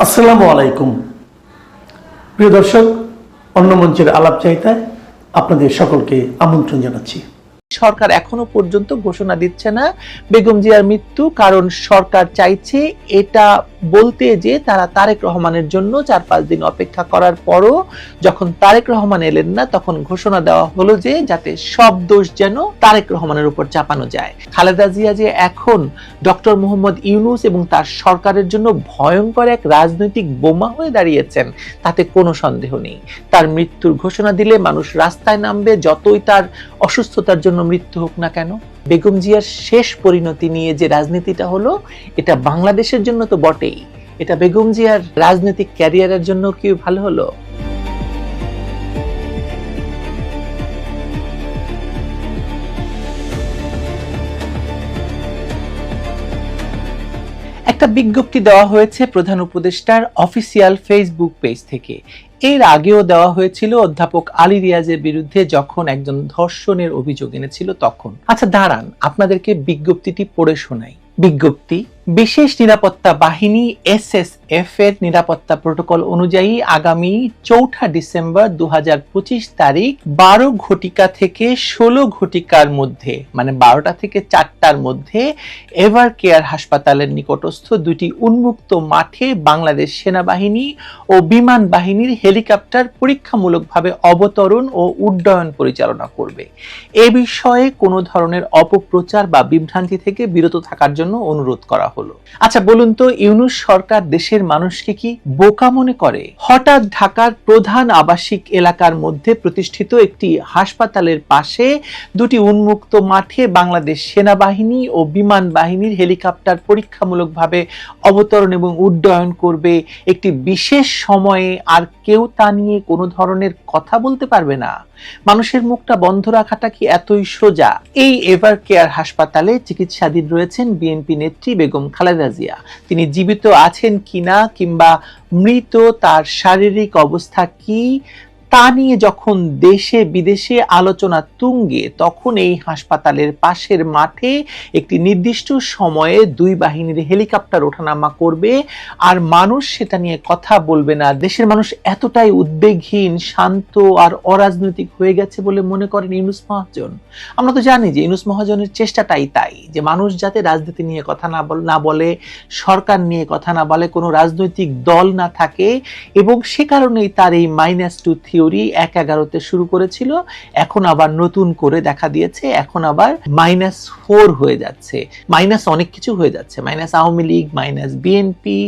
আসসালামু আলাইকুম প্রিয় দর্শক, অন্য মঞ্চের আলাপ চাইতায় আপনাদের সকলকে আমন্ত্রণ জানাচ্ছি। সরকার এখনো পর্যন্ত ঘোষণা দিচ্ছে না বেগম জিয়ার মৃত্যু, কারণ সরকার চাইছে এটা বলতে যে তারা তারেক রহমানের জন্য 4-5 দিন অপেক্ষা করার পরও যখন তারেক রহমান এলেন না তখন ঘোষণা দেওয়া হলো যে যাতে সব দোষ যেন তারেক রহমানের উপর চাপানো যায়। খালেদা জিয়া যে এখন ডক্টর মোহাম্মদ ইউনূস এবং তার সরকারের জন্য ভয়ঙ্কর এক রাজনৈতিক বোমা হয়ে দাঁড়িয়েছেন তাতে কোনো সন্দেহ নেই। তার মৃত্যুর ঘোষণা দিলে মানুষ রাস্তায় নামবে, যতই তার অসুস্থতার জন্য মৃত্যু হোক না কেন। বেগম জিয়ার শেষ পরিণতি নিয়ে যে রাজনীতিটা হলো, এটা বাংলাদেশের জন্য তো বটেই, এটা বেগম জিয়ার রাজনৈতিক ক্যারিয়ারের জন্য কি ভালো হলো? একটা বিজ্ঞপ্তি দেওয়া হয়েছে প্রধান উপদেষ্টার অফিসিয়াল ফেসবুক পেজ থেকে। এর আগেও দেওয়া হয়েছিল অধ্যাপক আলী রিয়াজের বিরুদ্ধে যখন একজন ধর্ষণের অভিযোগ এনেছিল তখন। আচ্ছা দাঁড়ান, আপনাদেরকে বিজ্ঞপ্তিটি পড়ে শোনাই। বিজ্ঞপ্তি: বিশেষ নিরাপত্তা বাহিনী SSF এর নিরাপত্তা প্রটোকল অনুযায়ী আগামী 4 ডিসেম্বর 2025 তারিখ 12 ঘটিকা থেকে 16 ঘটিকার মধ্যে, মানে 12টা থেকে 4টার মধ্যে এভার কেয়ার হাসপাতালের নিকটস্থ দুটি উন্মুক্ত মাঠে বাংলাদেশ সেনাবাহিনী ও বিমান বাহিনীর হেলিকপ্টার পরীক্ষামূলকভাবে অবতরণ ও উড্ডয়ন পরিচালনা করবে। এ বিষয়ে কোনো ধরনের অপপ্রচার বা বিভ্রান্তি থেকে বিরত থাকার জন্য অনুরোধ করা হলো। আচ্ছা বলুন তো, ইউনূস সরকার দেশের মানুষকে কি বোকা মনে করে? হঠাৎ ঢাকার প্রধান আবাসিক এলাকার মধ্যে প্রতিষ্ঠিত একটি হাসপাতালের পাশে দুটি উন্মুক্ত মাঠে বাংলাদেশ সেনাবাহিনী ও বিমান বাহিনীর হেলিকপ্টার পরীক্ষামূলকভাবে অবতরণ এবং উড্ডয়ন করবে একটি বিশেষ সময়ে, আর কেউ তা নিয়ে কোনো ধরনের কথা বলতে পারবে না? মানুষের মুখটা বন্ধ রাখাটা কি এতই সোজা? এই এভার কেয়ার হাসপাতালে চিকিৎসাধীন রয়েছেন বিএনপি নেত্রী বেগম খালেদা জিয়া। তিনি জীবিত আছেন কিনা কিংবা মৃত, তার শারীরিক অবস্থা কি, তা নিয়ে যখন দেশে বিদেশে আলোচনা তুঙ্গে, তখন এই হাসপাতালের পাশের মাঠে একটি নির্দিষ্ট সময়ে দুই বাহিনীর হেলিকপ্টার ওঠানামা করবে আর মানুষ সেটা নিয়ে কথা বলবে না। দেশের মানুষ এতটাই উদ্বেগহীন, শান্ত আর অরাজনৈতিক হয়ে গেছে বলে মনে করেন ইউনূস মহাজন? আমরা তো জানি যে ইউনূস মহাজনের চেষ্টাটাই তাই, যে মানুষ যাতে রাজনীতি নিয়ে কথা না বলে, সরকার নিয়ে কথা না বলে, কোনো রাজনৈতিক দল না থাকে, এবং সে কারণেই তার এই -2 থিওরি 1-11-তে শুরু করেছিল, এখন আবার নতুন করে দেখা দিয়েছে, এখন আবার -4 হয়ে যাচ্ছে, মাইনাস অনেক কিছু হয়ে যাচ্ছে, minus Awami League, minus BNP.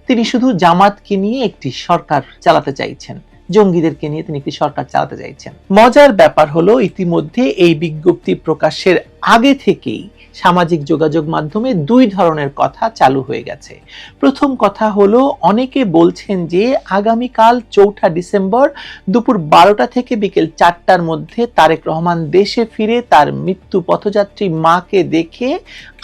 তিনি শুধু জামাতকে নিয়ে একটি সরকার চালাতে চাইছেন, জঙ্গিদেরকে নিয়ে তিনি একটি সরকার চালাতে চাইছেন। মজার ব্যাপার হলো, ইতিমধ্যে এই বিজ্ঞপ্তি প্রকাশের আগে থেকেই সামাজিক যোগাযোগ মাধ্যমে দুই ধরনের কথা চালু হয়ে গেছে। প্রথম কথা হলো, অনেকে বলছেন যে আগামীকাল 4 ডিসেম্বর দুপুর 12টা থেকে বিকেল 4টার মধ্যে তারেক রহমান দেশে ফিরে তার মৃত্যু পথযাত্রী মাকে দেখে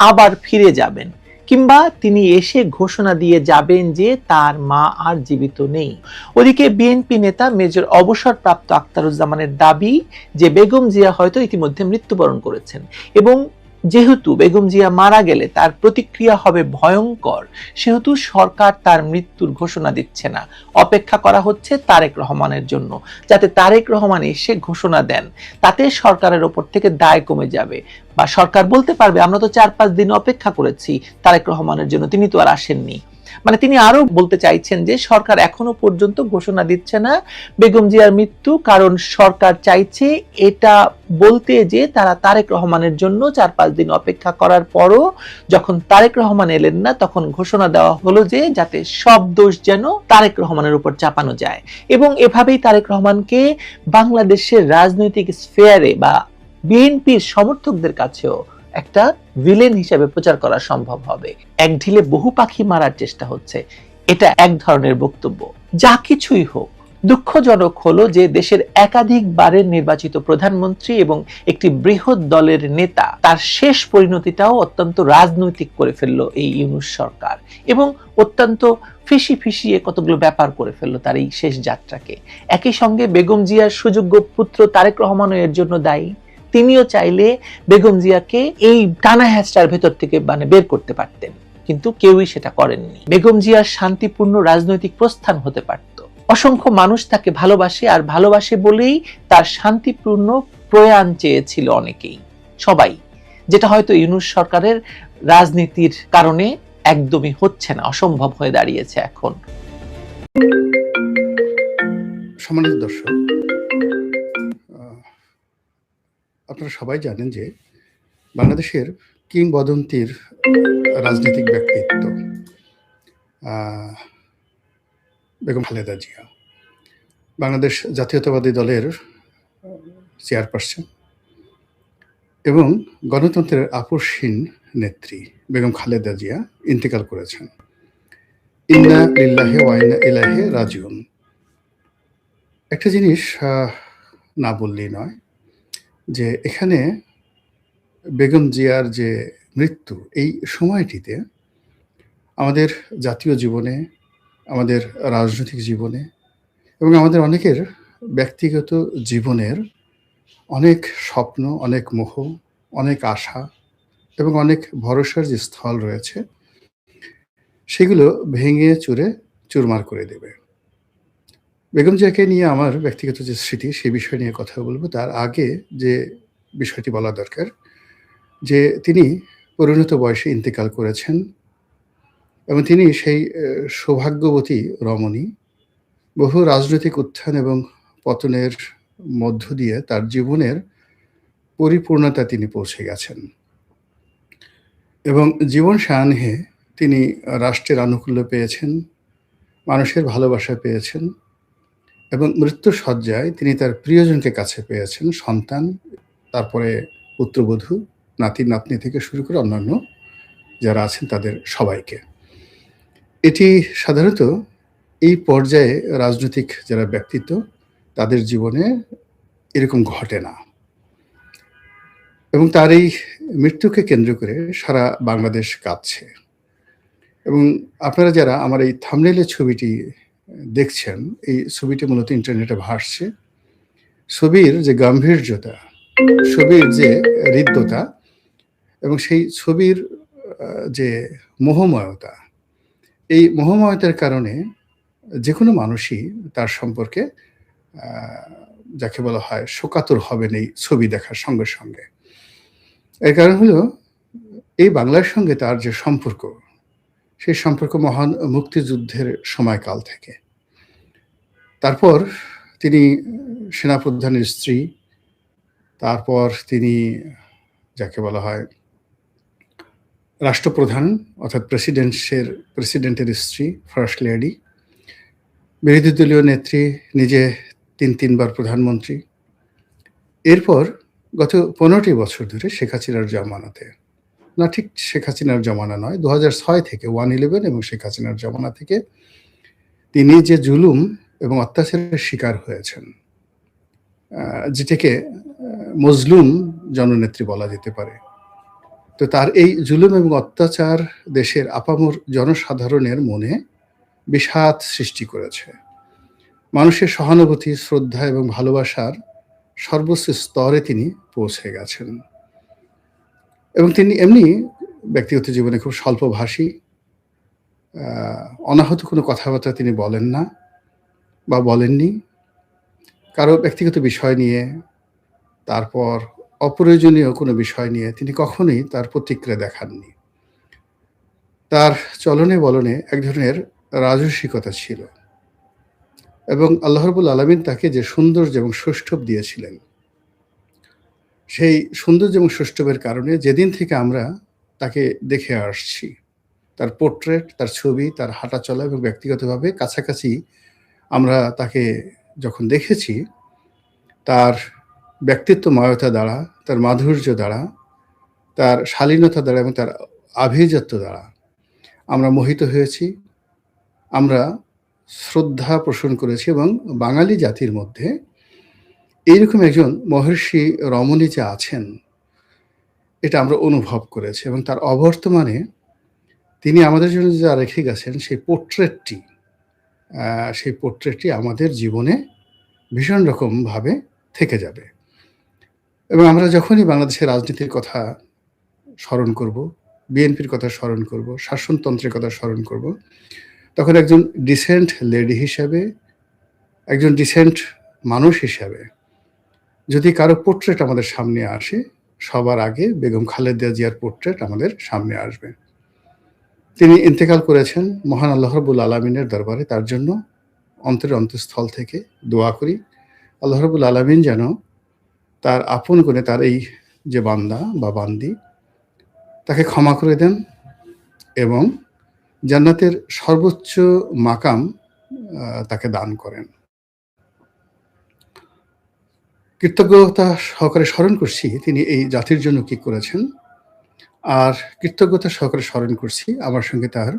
আবার ফিরে যাবেন, কিংবা তিনি এসে ঘোষণা দিয়ে যাবেন যে তার মা আর জীবিত নেই। ওদিকে বিএনপি নেতা মেজর অবসরপ্রাপ্ত আখতারুজ্জামানের দাবি যে বেগম জিয়া হয়তো ইতিমধ্যে মৃত্যুবরণ করেছেন, এবং যেহেতু বেগম জিয়া মারা গেলে তার প্রতিক্রিয়া হবে ভয়ঙ্কর, সেহেতু সরকার তার মৃত্যুর ঘোষণা দিচ্ছে না, অপেক্ষা করা হচ্ছে তারেক রহমানের জন্য, যাতে তারেক রহমান এসে ঘোষণা দেন। তাতে সরকারের ওপর থেকে দায় কমে যাবে, বা সরকার বলতে পারবে আমরা তো 4-5 দিন অপেক্ষা করেছি তারেক রহমানের জন্য, তিনি তো আর আসেননি। মানে তিনি আরো বলতে চাইছেন যে সরকার এখনো পর্যন্ত ঘোষণা দিচ্ছে না বেগম জিয়ার মৃত্যু, কারণ সরকার চাইছে এটা বলতে যে তারা তারেক রহমানের জন্য 4-5 দিন অপেক্ষা করার পরও যখন তারেক রহমান এলেন না তখন ঘোষণা দেওয়া হলো যে যাতে সব দোষ যেন তারেক রহমানের উপর চাপানো যায়, এবং এভাবেই তারেক রহমানকে বাংলাদেশের রাজনৈতিক স্ফেয়ারে বা বিএনপির সমর্থকদের কাছেও একটা ভিলেন হিসেবে প্রচার করা সম্ভব হবে। এক ঢিলে বহু পাখি মারার চেষ্টা হচ্ছে, এটা এক ধরনের বক্তব্য। যা কিছুই হোক, দুঃখজনক হলো যে দেশের একাধিকবারের নির্বাচিত প্রধানমন্ত্রী এবং একটি বৃহৎ দলের নেতা, তার শেষ পরিণতিটাও অত্যন্ত রাজনৈতিক করে ফেললো এই ইউনূস সরকার, এবং অত্যন্ত ফিসিয়ে কতগুলো ব্যাপার করে ফেললো তার এই শেষ যাত্রাকে। একই সঙ্গে বেগম জিয়ার সুযোগ্য পুত্র তারেক রহমানও এর জন্য দায়ী। তিনিও চাইলে বেগম জিয়াকে এই টানা হ্যাচটার ভেতর থেকে বের করতে পারতেন, কিন্তু কেউই সেটা করেননি। বেগম জিয়ার শান্তিপূর্ণ রাজনৈতিক প্রস্থান হতে পারত। অসংখ্য মানুষ তাকে ভালোবাসে, আর ভালোবাসে বলেই তার শান্তিপূর্ণ প্রয়াণ চেয়েছিল অনেকেই, সবাই, যেটা হয়তো ইউনূস সরকারের রাজনীতির কারণে একদমই হচ্ছে না, অসম্ভব হয়ে দাঁড়িয়েছে এখন। সম্মানিত দর্শক, আপনারা সবাই জানেন যে বাংলাদেশের কিংবদন্তির রাজনৈতিক ব্যক্তিত্ব বেগম খালেদা জিয়া বাংলাদেশ জাতীয়তাবাদী দলের চেয়ারপারসন এবং গণতন্ত্রের আপসহীন নেত্রী বেগম খালেদা জিয়া ইন্তেকাল করেছেন। ইন্না লিল্লাহি ওয়া ইন্না ইলাইহি রাজিউন। একটা জিনিস না বললেই নয় যে এখানে বেগম জিয়ার যে মৃত্যু, এই সময়টিতে আমাদের জাতীয় জীবনে, আমাদের রাজনৈতিক জীবনে এবং আমাদের অনেকের ব্যক্তিগত জীবনের অনেক স্বপ্ন, অনেক মোহ, অনেক আশা এবং অনেক ভরসার যে স্থল রয়েছে সেগুলো ভেঙে চুরে চুরমার করে দেবে। বেগম জিয়াকে নিয়ে আমার ব্যক্তিগত যে স্মৃতি, সেই বিষয় নিয়ে কথা বলবো। তার আগে যে বিষয়টি বলা দরকার যে তিনি পরিণত বয়সে ইন্তেকাল করেছেন এবং তিনি সেই সৌভাগ্যবতী রমণী, বহু রাজনৈতিক উত্থান এবং পতনের মধ্য দিয়ে তার জীবনের পরিপূর্ণতা তিনি পৌঁছে গেছেন এবং জীবন সায়াহ্নে তিনি রাষ্ট্রের আনুকূল্য পেয়েছেন, মানুষের ভালোবাসা পেয়েছেন এবং মৃত্যুর শয্যায় তিনি তার প্রিয়জনকে কাছে পেয়েছেন, সন্তান, তারপরে পুত্রবধূ, নাতি নাতনি থেকে শুরু করে অন্যান্য যারা আছেন তাদের সবাইকে। এটি সাধারণত এই পর্যায়ে রাজনৈতিক যারা ব্যক্তিত্ব তাদের জীবনে এরকম ঘটে না এবং তার এই মৃত্যুকে কেন্দ্র করে সারা বাংলাদেশ কাঁদছে। এবং আপনারা যারা আমার এই থাম্বনেইলের ছবিটি দেখছেন, এই ছবিটি মূলত ইন্টারনেটে ভাসছে। ছবির যে গাম্ভীর্যতা, ছবির যে হৃদ্যতা এবং সেই ছবির যে মোহময়তা, এই মোহময়তার কারণে যে কোনো মানুষই তার সম্পর্কে যাকে বলা হয় শোকাতুর হবেন এই ছবি দেখার সঙ্গে সঙ্গে। এর কারণ হলো এই বাংলার সঙ্গে তার যে সম্পর্ক, সেই সম্পর্ক মহান মুক্তিযুদ্ধের সময়কাল থেকে। তারপর তিনি সেনাপ্রধানের স্ত্রী, তারপর তিনি যাকে বলা হয় রাষ্ট্রপ্রধান অর্থাৎ প্রেসিডেন্টের স্ত্রী, ফার্স্ট লেডি, বিরোধী দলীয় নেত্রী, নিজে তিনবার প্রধানমন্ত্রী। এরপর গত 15টি বছর ধরে শেখ হাসিনার জমানাতে, না ঠিক শেখ হাসিনার জমানা নয়, 2006 থেকে 111 এবং শেখ হাসিনার জমানা থেকে তিনি যে জুলুম এবং অত্যাচারের শিকার হয়েছেন, যেটাকে মজলুম জননেত্রী বলা যেতে পারে, তো তার এই জুলুম এবং অত্যাচার দেশের আপামর জনসাধারণের মনে বিষাদ সৃষ্টি করেছে। মানুষের সহানুভূতি, শ্রদ্ধা এবং ভালোবাসার সর্বোচ্চ স্তরে তিনি পৌঁছে গেছেন এবং তিনি এমনি ব্যক্তিগত জীবনে খুব স্বল্পভাষী, অনাহত কোনো কথাবার্তা তিনি বলেন না বা বলেননি। কারো ব্যক্তিগত বিষয় নিয়ে, তারপর অপ্রয়োজনীয় কোনো বিষয় নিয়ে তিনি কখনোই তার প্রতিক্রিয়া দেখাননি। তার চলনে বলনে এক ধরনের রাজসিকতা ছিল এবং আল্লাহ রাব্বুল আলামিন তাকে যে সৌন্দর্য এবং সৌষ্ঠব দিয়েছিলেন, সেই সৌন্দর্য এবং সৌষ্ঠবের কারণে যেদিন থেকে আমরা তাকে দেখে আসছি, তার পোর্ট্রেট, তার ছবি, তার হাঁটা চলা এবং ব্যক্তিগতভাবে কাছাকাছি আমরা তাকে যখন দেখেছি, তার ব্যক্তিত্বময়তা দ্বারা, তার মাধুর্য দ্বারা, তার শালীনতা দ্বারা এবং তার আভিজাত্য দ্বারা আমরা মোহিত হয়েছি, আমরা শ্রদ্ধা পোষণ করেছি এবং বাঙালি জাতির মধ্যে এইরকম একজন মহর্ষি রমণী যে আছেন এটা আমরা অনুভব করেছি এবং তার অবর্তমানে তিনি আমাদের জন্য যা রেখে গেছেন সেই পোর্ট্রেটটি আমাদের জীবনে ভীষণ রকমভাবে থেকে যাবে। এবং আমরা যখনই বাংলাদেশের রাজনীতির কথা স্মরণ করব, বিএনপির কথা স্মরণ করব, শাসনতন্ত্রের কথা স্মরণ করব, তখন একজন ডিসেন্ট লেডি হিসাবে, একজন ডিসেন্ট মানুষ হিসাবে যদি কারো পোর্ট্রেট আমাদের সামনে আসে, সবার আগে বেগম খালেদা জিয়ার পোর্ট্রেট আমাদের সামনে আসবে। তিনি ইন্তেকাল করেছেন, মহান আল্লাহ রাব্বুল আলামিনের দরবারে তার জন্য অন্তরের অন্তঃস্থল থেকে দোয়া করি, আল্লাহ রাব্বুল আলামিন যেন তার আপন করে তার এই যে বান্দা বা বান্দি, তাকে ক্ষমা করে দেন এবং জান্নাতের সর্বোচ্চ মাকাম তাকে দান করেন। কৃতজ্ঞতা সহকারে স্মরণ করছি তিনি এই জাতির জন্য কি করেছেন, আর কৃতজ্ঞতা সহকারে স্মরণ করছি আমার সঙ্গে তার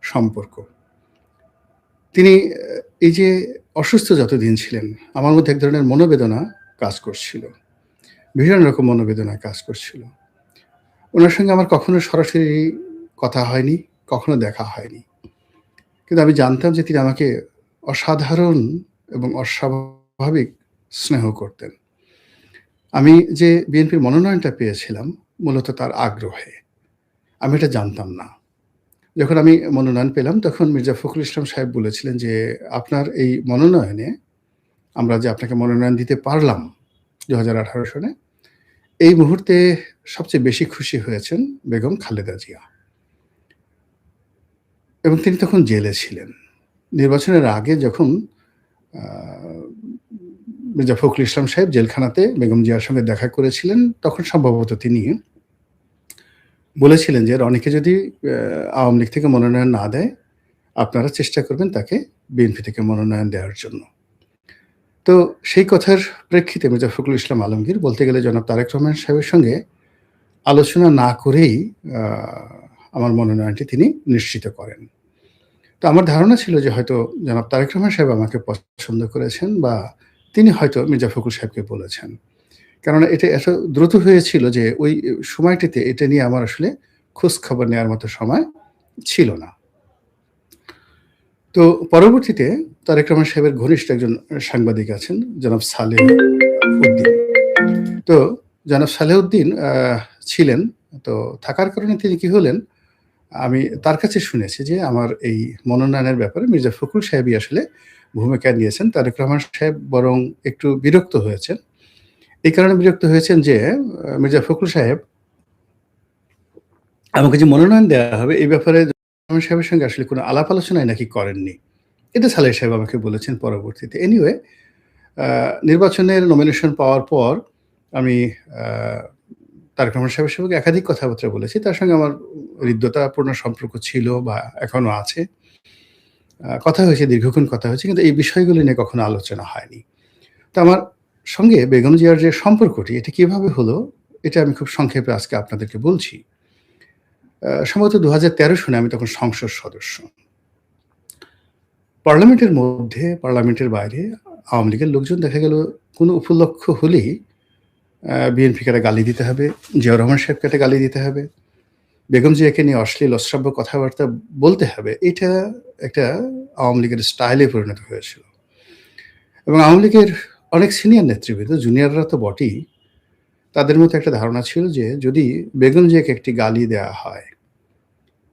সম্পর্ক। তিনি এই যে অসুস্থ যতদিন ছিলেন, আমার মধ্যে এক ধরনের মনোবেদনা কাজ করছিল, ভীষণ রকম মনোবেদনা কাজ করছিল। ওনার সঙ্গে আমার কখনো সরাসরি কথা হয়নি, কখনো দেখা হয়নি, কিন্তু আমি জানতাম যে তিনি আমাকে অসাধারণ এবং অস্বাভাবিক স্নেহ করতেন। আমি যে বিএনপির মনোনয়নটা পেয়েছিলাম মূলত তার আগ্রহে, আমি এটা জানতাম না। যখন আমি মনোনয়ন পেলাম তখন মির্জা ফখরুল ইসলাম সাহেব বলেছিলেন যে, "আপনার এই মনোনয়নে আমরা যে আপনাকে মনোনয়ন দিতে পারলাম ২০১৮ সনে, এই মুহূর্তে সবচেয়ে বেশি খুশি হয়েছেন বেগম খালেদা জিয়া।" এবং তিনি তখন জেলে ছিলেন। নির্বাচনের আগে যখন আ মির্জা ফখরুল ইসলাম সাহেব জেলখানাতে বেগম জিয়ার সঙ্গে দেখা করেছিলেন, তখন সম্ভবত তিনি বলেছিলেন যে, "রনিকে যদি আওয়ামী লীগ থেকে মনোনয়ন না দেয়, আপনারা চেষ্টা করবেন তাকে বিএনপি থেকে মনোনয়ন দেওয়ার জন্য।" তো সেই কথার প্রেক্ষিতে মির্জা ফখরুল ইসলাম আলমগীর বলতে গেলে জনাব তারেক রহমান সাহেবের সঙ্গে আলোচনা না করেই আ আমার মনোনয়নটি তিনি নিশ্চিত করেন। তো আমার ধারণা ছিল যে হয়তো জনাব তারেক রহমান সাহেব আমাকে পছন্দ করেছেন বা তিনি হয়তো মির্জা ফখরুল সাহেবকে বলেছেন। কেননা এটা এত দ্রুত হয়েছিল যে ওই সময়টিতে এটা নিয়ে আমার আসলে খোঁজখবর নেওয়ার মতো সময় ছিল না। তো পরবর্তীতে তারেক রহমান সাহেবের ঘনিষ্ঠ একজন সাংবাদিক আছেন, জনাব সালেহ উদ্দিন। তো জনাব সালেহ উদ্দিন ছিলেন। তো থাকার কারণে তিনি কি হলেন, আমি তার কাছে শুনেছি যে আমার এই মনোনয়নের ব্যাপারে মির্জা ফখরুল সাহেবই আসলে ভূমিকা নিয়েছেন। তারেক রহমান সাহেব বরং একটু বিরক্ত হয়েছেন। এই কারণে বিরক্ত হয়েছেন যে মির্জা ফখরুল সাহেব আমাকে যে মনোনয়ন দেওয়া হবে এই ব্যাপারে রহমান সাহেবের সঙ্গে আসলে কোনো আলাপ আলোচনাই নাকি করেননি। এটা সালেহ সাহেব আমাকে বলেছেন পরবর্তীতে। এনিওয়ে নির্বাচনের নমিনেশন পাওয়ার পর আমি আ তারেক রহমান সাহেবের সঙ্গে একাধিক কথাবার্তা বলেছি। তার সঙ্গে আমার হৃদ্যতাপূর্ণ সম্পর্ক ছিল বা এখনো আছে। কথা হয়েছে, দীর্ঘক্ষণ কথা হয়েছে, কিন্তু এই বিষয়গুলো নিয়ে কখনো আলোচনা হয়নি। তো আমার সঙ্গে বেগম জিয়ার যে সম্পর্কটি এটা কিভাবে হলো, এটা আমি খুব সংক্ষেপে আজকে আপনাদেরকে বলছি। সম্ভবত ২০১৩ সনে আমি তখন সংসদ সদস্য। পার্লামেন্টের মধ্যে, পার্লামেন্টের বাইরে আওয়ামী লীগের লোকজন দেখা গেল কোনো উপলক্ষ হলেই বিএনপিকে একটা গালি দিতে হবে, জিয়াউর রহমান সাহেবকে একটা গালি দিতে হবে, বেগম জিয়াকে নিয়ে অশ্লীল অশ্রাব্য কথাবার্তা বলতে হবে। এটা একটা আওয়ামী লীগের স্টাইলে পরিণত হয়েছিল। এবং আওয়ামী লীগের অনেক সিনিয়র নেতৃবৃন্দ, জুনিয়ররা তো বটেই, তাদের মধ্যে একটা ধারণা ছিল যে যদি বেগম জিয়াকে একটি গালি দেওয়া হয়,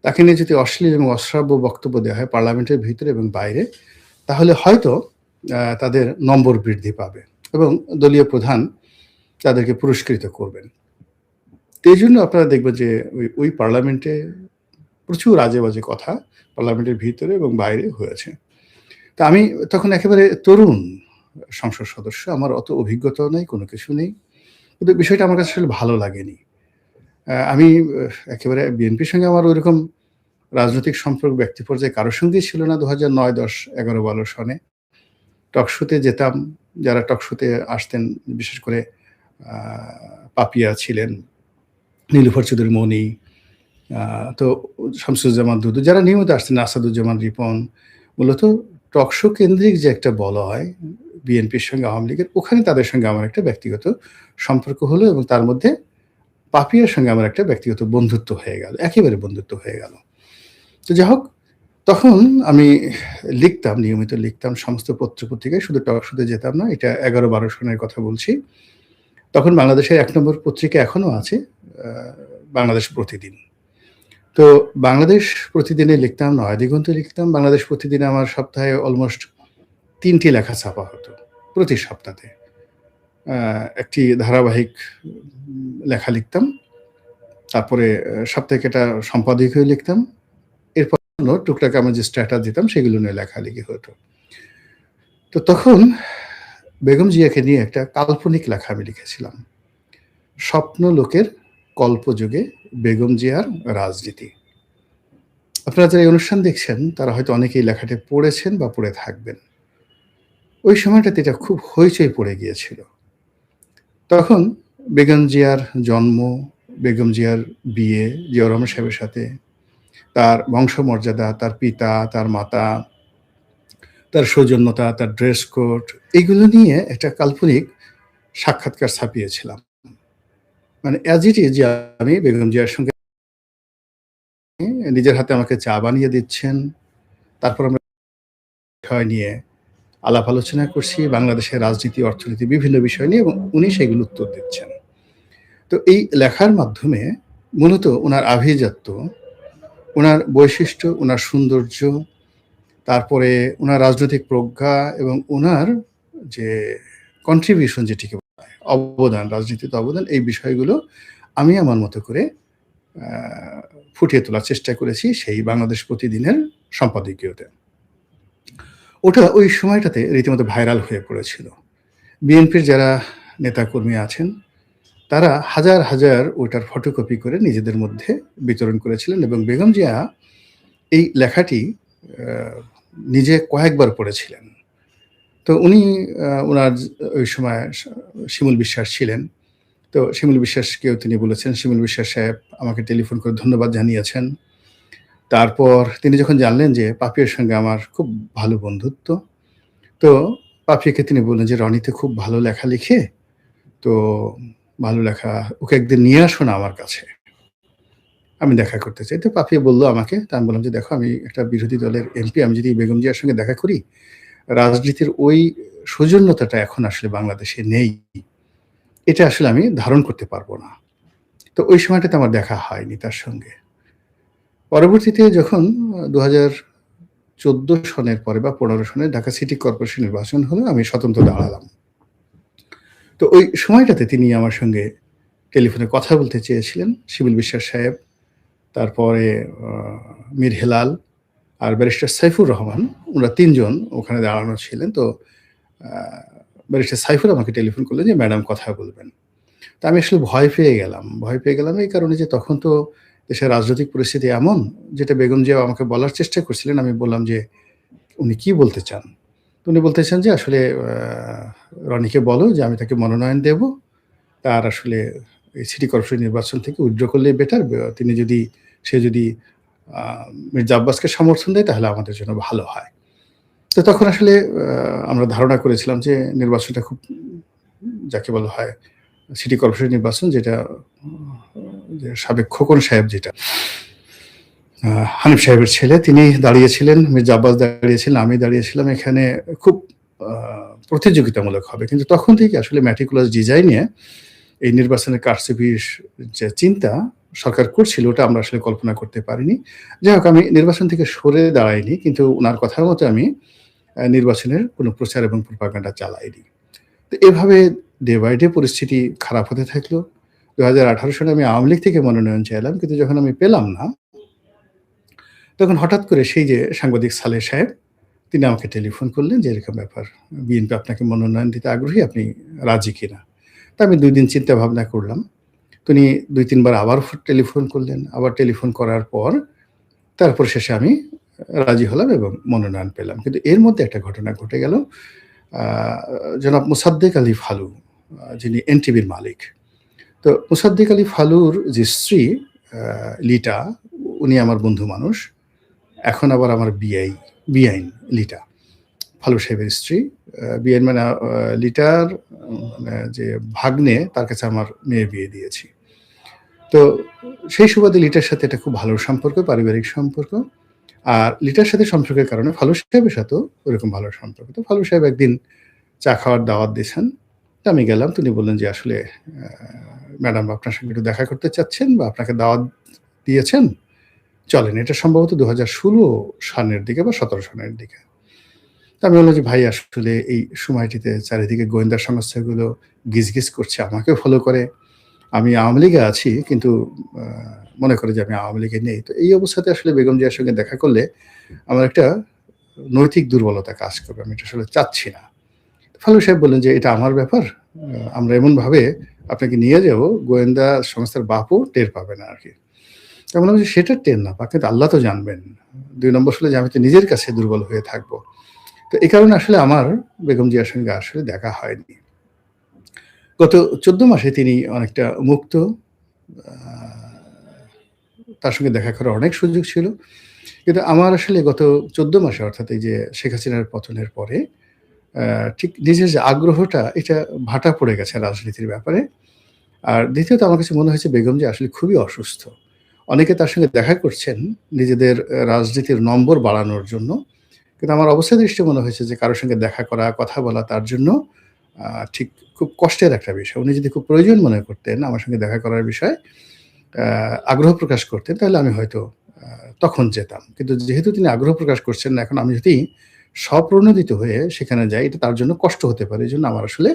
তাকে নিয়ে যদি অশ্লীল এবং অশ্রাব্য বক্তব্য দেওয়া হয় পার্লামেন্টের ভিতরে এবং বাইরে, তাহলে হয়তো তাদের নম্বর বৃদ্ধি পাবে এবং দলীয় প্রধান তাদেরকে পুরস্কৃত করবেন। তো এইজন্য আপনারা দেখবেন যে ওই পার্লামেন্টে প্রচুর আজে-বাজে কথা পার্লামেন্টের ভিতরে এবং বাইরে হয়েছে। তো আমি তখন একেবারে তরুণ সংসদ সদস্য। আমার অত অভিজ্ঞতাও নেই, কোনো কিছু নেই। কিন্তু বিষয়টা আমার কাছে আসলে ভালো লাগেনি। আমি একেবারে বিএনপির সঙ্গে আমার ঐরকম রাজনৈতিক সম্পর্ক ব্যক্তি পর্যায়ে কারো সঙ্গেই ছিল না ২০০৯, ১০, ১১, ১২ সনে। টকশোতে যেতাম, যারা টকশোতে আসতেন, বিশেষ করে পাপিয়া ছিলেন, নীলুফার চৌধুরী মনি, তো শামসুজ্জামান দুদু, যারা নিয়মিত আসতেন, আসাদুজ্জামান রিপন, মূলত টকশো কেন্দ্রিক যে একটা বলয় বিএনপির সঙ্গে আওয়ামী লীগের, ওখানে তাদের সঙ্গে আমার একটা ব্যক্তিগত সম্পর্ক হলো এবং তার মধ্যে পাপিয়ার সঙ্গে আমার একটা ব্যক্তিগত বন্ধুত্ব হয়ে গেল, একেবারে বন্ধুত্ব হয়ে গেল। তো যাই হোক, তখন আমি লিখতাম, নিয়মিত লিখতাম সমস্ত পত্র-পত্রিকায়, শুধু টকশোতে যেতাম না। এটা ১১-১২ সনের কথা বলছি। তখন বাংলাদেশের ১ নম্বর পত্রিকা এখনো আছে, বাংলাদেশ প্রতিদিন। তো বাংলাদেশ প্রতিদিনে লিখতাম, নয়াদিগন্তে লিখতাম। বাংলাদেশ প্রতিদিনে আমার সপ্তাহে অলমোস্ট ৩ টি লেখা ছাপা হতো প্রতি সপ্তাহে। আ একটি ধারাবাহিক লেখা লিখতাম। তারপরে সাপ্তাহিক একটা সম্পাদকীয় লিখতাম। এরপর টুকটাক আমার যে স্ট্যাটাস দিতাম সেগুলো নিয়ে লেখালেখি হতো। তো তখন বেগম জিয়াকে নিয়ে একটা কাল্পনিক লেখা আমি লিখেছিলাম। স্বপ্ন লোকের কল্পযুগে বেগম জিয়ার রাজনীতি। আপনারা যারা এই অনুষ্ঠান দেখছেন তারা হয়তো অনেকেই লেখাটি পড়েছেন বা পড়ে থাকবেন। ওই সময়টাতে এটা খুব হইচই পড়ে গিয়েছিল। তখন বেগম জিয়ার জন্ম, বেগম জিয়ার বিয়ে জিয়াউর রহমান সাহেবের সাথে, তার বংশমর্যাদা, তার পিতা, তার মাতা, তার সৌজন্যতা, তার ড্রেস কোড এগুলো নিয়ে একটা কাল্পনিক সাক্ষাৎকার ছাপিয়েছিলাম। মানে অ্যাজ ইট ইজ যে আমি বেগম জিয়ার সঙ্গে নিজের হাতে আমাকে চা বানিয়ে দিচ্ছেন। তারপর আমরা বিষয় নিয়ে আলাপ আলোচনা করছি, বাংলাদেশের রাজনীতি, অর্থনীতি বিভিন্ন বিষয় নিয়ে এবং উনি সেগুলো উত্তর দিচ্ছেন। তো এই লেখার মাধ্যমে মূলত উনার আভিজাত্য, উনার বৈশিষ্ট্য, উনার সৌন্দর্য, তারপরে উনার রাজনৈতিক প্রজ্ঞা এবং উনার যে কন্ট্রিবিউশন যেটিকে বলা হয়, অবদান, রাজনীতিতে অবদান, এই বিষয়গুলো আমি আমার মতো করে আ ফুটিয়ে তোলার চেষ্টা করেছি সেই বাংলাদেশ প্রতিদিনের সম্পাদকীয়তে। ওটা ওই সময়টাতে রীতিমতো ভাইরাল হয়ে পড়েছিল। বিএনপির যারা নেতাকর্মী আছেন তারা হাজার, হাজার ওইটার ফটোকপি করে নিজেদের মধ্যে বিতরণ করেছিলেন এবং বেগম জিয়া এই লেখাটি আ নিজে কয়েকবার পড়েছিলেন। তো উনি উনার ওই সময় শিমুল বিশ্বাস ছিলেন। তো শিমুল বিশ্বাসকেও তিনি বলেছেন। শিমুল বিশ্বাস সাহেব আমাকে টেলিফোন করে ধন্যবাদ জানিয়েছেন। তারপর তিনি যখন জানলেন যে পাপিয়ার সঙ্গে আমার খুব ভালো বন্ধুত্ব, তো পাপিয়াকে তিনি বললেন যে, "রনি তো খুব ভালো লেখা লিখে। তো ভালো লেখা ওকে একদিন নিয়ে আসো না আমার কাছে। আমি দেখা করতে চাই।" তো পাপিয়া বলল আমাকে। তো আমি বললাম যে, "দেখো আমি একটা বিরোধী দলের এমপি। আমি যদি বেগম জিয়ার সঙ্গে দেখা করি, রাজনীতির ওই সৌজন্যতাটা এখন আসলে বাংলাদেশে নেই। এটা আসলে আমি ধারণ করতে পারব না।" তো ওই সময়টাতে আমার দেখা হয়নি তার সঙ্গে। পরবর্তীতে যখন ২০১৪ সনের পরে বা ১৫ সনে ঢাকা সিটি কর্পোরেশন নির্বাচন হলো, আমি স্বতন্ত্র দাঁড়ালাম। তো ওই সময়টাতে তিনি আমার সঙ্গে টেলিফোনে কথা বলতে চেয়েছিলেন। শিমুল বিশ্বাস সাহেব, তারপরে আ মীর হেলাল আর ব্যারিস্টার সাইফুর রহমান, উনারা ৩ জন ওখানে দাঁড়ানো ছিলেন। তো আ ব্যারিস্টার সাইফুর আমাকে টেলিফোন করলেন যে, "ম্যাডাম কথা বলবেন।" তো আমি আসলে ভয় পেয়ে গেলাম। ভয় পেয়ে গেলাম এই কারণে যে তখন তো দেশের রাজনৈতিক পরিস্থিতি এমন, যেটা বেগম জিয়া আমাকে বলার চেষ্টা করছিলেন। আমি বললাম যে, "উনি কি বলতে চান?" তো উনি বলতেছেন যে, "আসলে রনিকে বলো যে আমি তাকে মনোনয়ন দেব। তার আসলে এই সিটি কর্পোরেশন নির্বাচন থেকে উইথড্র করলেই বেটার। সে যদি আ মির্জা আব্বাসকে সমর্থন দেয় তাহলে আমাদের জন্য ভালো হয়।" তো তখন আসলে আমরা ধারণা করেছিলাম যে নির্বাচনটা খুব যাকে বলা হয় সিটি কর্পোরেশন নির্বাচন যেটা যে সাবেক খোকন সাহেব যেটা হানিফ সাহেবের ছেলে তিনি দাঁড়িয়েছিলেন, মির্জা আব্বাস দাঁড়িয়েছিলেন, আমি দাঁড়িয়েছিলাম। এখানে খুব আ প্রতিযোগিতামূলক হবে। কিন্তু তখন থেকে আসলে মেটিকুলাস ডিজাইনে এই নির্বাচনের কারচুপির যে চিন্তা সরকার করছিল ওটা আমরা আসলে কল্পনা করতে পারিনি। যাই হোক আমি নির্বাচন থেকে সরে দাঁড়াইনি। কিন্তু উনার কথা মতো আমি নির্বাচনের কোনো প্রচার এবং প্রোপাগান্ডা চালাইনি। তো এভাবে ডে বাই ডে পরিস্থিতি খারাপ হতে থাকলো। ২০১৮ সালে আমি আওয়ামী লীগ থেকে মনোনয়ন চাইলাম। কিন্তু যখন আমি পেলাম না, তখন হঠাৎ করে সেই যে সাংবাদিক সালেহ সাহেব, তিনি আমাকে টেলিফোন করলেন যে, "এরকম ব্যাপার, বিএনপি আপনাকে মনোনয়ন দিতে আগ্রহী, আপনি রাজি কিনা?" তো আমি ২ দিন চিন্তা ভাবনা করলাম। তো উনি ২-৩ বার আবার টেলিফোন করলেন। আবার টেলিফোন করার পর তারপর শেষে আমি রাজি হলাম এবং মনোনয়ন পেলাম। কিন্তু এর মধ্যে একটা ঘটনা ঘটে গেল। আ জনাব মোসাদ্দেক আলী ফালু যিনি এনটিভির মালিক। তো মোসাদ্দেক আলী ফালুর যে স্ত্রী আ লিটা, উনি আমার বন্ধু মানুষ। এখন আবার আমার বিআইন লিটা। ফালু সাহেবের স্ত্রী। বিআইন মানে লিটার মানে যে ভাগ্নে তার কাছে আমার মেয়ের বিয়ে দিয়েছি। তো সেই সুবাদে লিটার সাথে একটা খুব ভালো সম্পর্ক, পারিবারিক সম্পর্ক। আর লিটার সাথে সম্পর্কের কারণে ফালু সাহেবের সাথেও ওরকম ভালো সম্পর্ক। তো ফালু সাহেব একদিন চা খাওয়ার দাওয়াত দিয়েছেন। তো আমি গেলাম। তো উনি বললেন যে, "আসলে ম্যাডাম আপনার সঙ্গে একটু দেখা করতে চাচ্ছেন বা আপনাকে দাওয়াত দিয়েছেন। চলেন। এটা সম্ভবত ২০১৬ সালের দিকে বা ১৭ সালের দিকে। তো আমি বললাম যে, "ভাই আসলে এই সময়টিতে চারিদিকে গোয়েন্দা সংস্থাগুলো গিজগিজ করছে, আমাকেও ফলো করে। আমি আওয়ামী লীগে আছি কিন্তু আ মনে করে যে আমি আওয়ামী লীগে নেই। তো এই অবস্থাতে আসলে বেগম জিয়ার সঙ্গে দেখা করলে আমার একটা নৈতিক দুর্বলতা কাজ করবে। আমি এটা আসলে চাচ্ছি না।" ফালু সাহেব বললেন যে, "এটা আমার ব্যাপার। আমরা এমনভাবে আপনাকে নিয়ে যাবো, গোয়েন্দা সংস্থার বাপও টের পাবে না আরকি।" আমি বললাম যে, "সেটা টের না পাক, কিন্তু আল্লাহ তো জানবেন। ২ নম্বর হলো যে আমি তো নিজের কাছে দুর্বল হয়ে থাকবো।" তো এই কারণে আসলে আমার বেগম জিয়ার সঙ্গে আসলে দেখা হয়নি। গত ১৪ মাসে তিনি অনেকটা মুক্ত। আ তার সঙ্গে দেখা করার অনেক সুযোগ ছিল। কিন্তু আমার আসলে গত ১৪ মাসে, অর্থাৎ এই যে শেখ হাসিনার পতনের পরে আ ঠিক নিজের যে আগ্রহটা, এটা ভাটা পড়ে গেছে রাজনীতির ব্যাপারে। আর দ্বিতীয়ত আমার কাছে মনে হয়েছে বেগম জিয়া আসলে খুবই অসুস্থ। অনেকে তার সঙ্গে দেখা করছেন নিজেদের রাজনীতির নম্বর বাড়ানোর জন্য। কিন্তু আমার অবস্থা দৃষ্টে মনে হয়েছে যে কারো সঙ্গে দেখা করা, কথা বলা তার জন্য আ ঠিক খুব কষ্টের একটা বিষয়। উনি যদি খুব প্রয়োজন মনে করতেন আমার সঙ্গে দেখা করার বিষয়ে, আ আগ্রহ প্রকাশ করতেন, তাহলে আমি হয়তো আ তখন যেতাম। কিন্তু যেহেতু তিনি আগ্রহ প্রকাশ করছেন না, এখন আমি যদি স্বপ্রণোদিত হয়ে সেখানে যাই, এটা তার জন্য কষ্ট হতে পারে। এজন্য আমার আসলে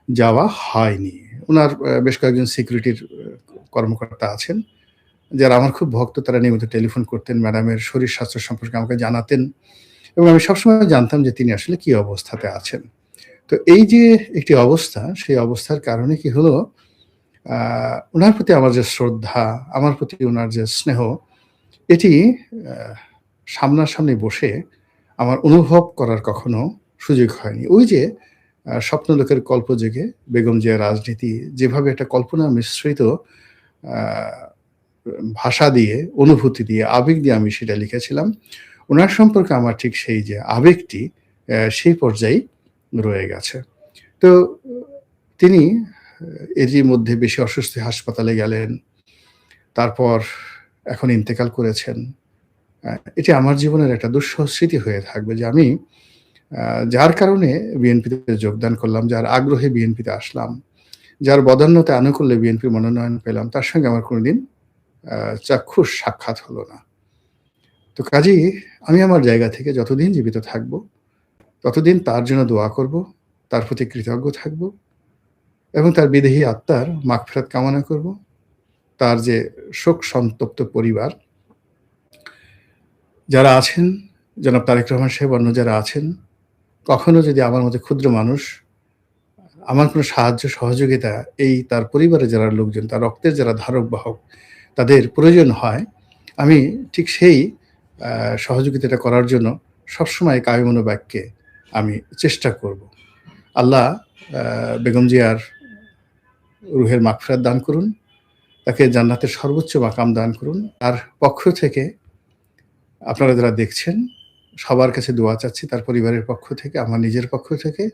যাওয়া হয়নি। উনার বেশ কয়েকজন সিকিউরিটির কর্মকর্তা আছেন, যারা আমার খুব ভক্ত। তারা নিয়মিত টেলিফোন করতেন, ম্যাডামের শরীর স্বাস্থ্য সম্পর্কে আমাকে জানাতেন এবং আমি সবসময় জানতাম যে তিনি আসলে কি অবস্থাতে আছেন। তো এই যে একটি অবস্থা, সেই অবস্থার কারণে কি হলো, আ উনার প্রতি আমার যে শ্রদ্ধা, আমার প্রতি উনার যে স্নেহ, এটি আ সামনাসামনি বসে আমার অনুভব করার কখনো সুযোগ হয়নি। ওই যে স্বপ্নলোকের কল্পযোগে বেগম জিয়ার রাজনীতি যেভাবে একটা কল্পনা মিশ্রিত আ ভাষা দিয়ে, অনুভূতি দিয়ে, আবেগ দিয়ে আমি সেটা লিখেছিলাম। উনার সম্পর্কে আমার ঠিক সেই যে আবেগটি সেই পর্যায়েই রয়ে গেছে। তো তিনি এরই মধ্যে বেশি অসুস্থ হয়ে হাসপাতালে গেলেন। তারপর এখন ইন্তেকাল করেছেন। আ এটি আমার জীবনের একটা দুঃসহ স্মৃতি হয়ে থাকবে যে আমি আ যার কারণে বিএনপিতে যোগদান করলাম, যার আগ্রহে বিএনপিতে আসলাম, যার বদান্যতা আনুকূল্যে বিএনপির মনোনয়ন পেলাম, তার সঙ্গে আমার কোনোদিন আ চাক্ষুষ সাক্ষাৎ হলো না। তো কাজেই আমি আমার জায়গা থেকে যতদিন জীবিত থাকব, ততদিন তার জন্য দোয়া করব, তার প্রতি কৃতজ্ঞ থাকব এবং তার বিদেহী আত্মার মাগফিরাত কামনা করব। তার যে শোক সন্তপ্ত পরিবার যারা আছেন, জনাব তারেক রহমান সাহেব, অন্য যারা আছেন, কখনো যদি আমার মতো ক্ষুদ্র মানুষ আমার কোনো সাহায্য সহযোগিতা এই তার পরিবারের যারা লোকজন, তার রক্তের যারা ধারক বাহক, তাদের প্রয়োজন হয়, আমি ঠিক সেই সহযোগিতাটা করার জন্য সবসময় কায়মনো বাক্যে আমি চেষ্টা করব। আল্লাহ বেগম জিয়ার রুহের মাগফিরাত দান করুন, তাকে জান্নাতের সর্বোচ্চ মাকাম দান করুন। তার পক্ষ থেকে আপনারা যারা দেখছেন, সবার কাছে দোয়া চাচ্ছি, তার পরিবারের পক্ষ থেকে, আমার নিজের পক্ষ থেকে।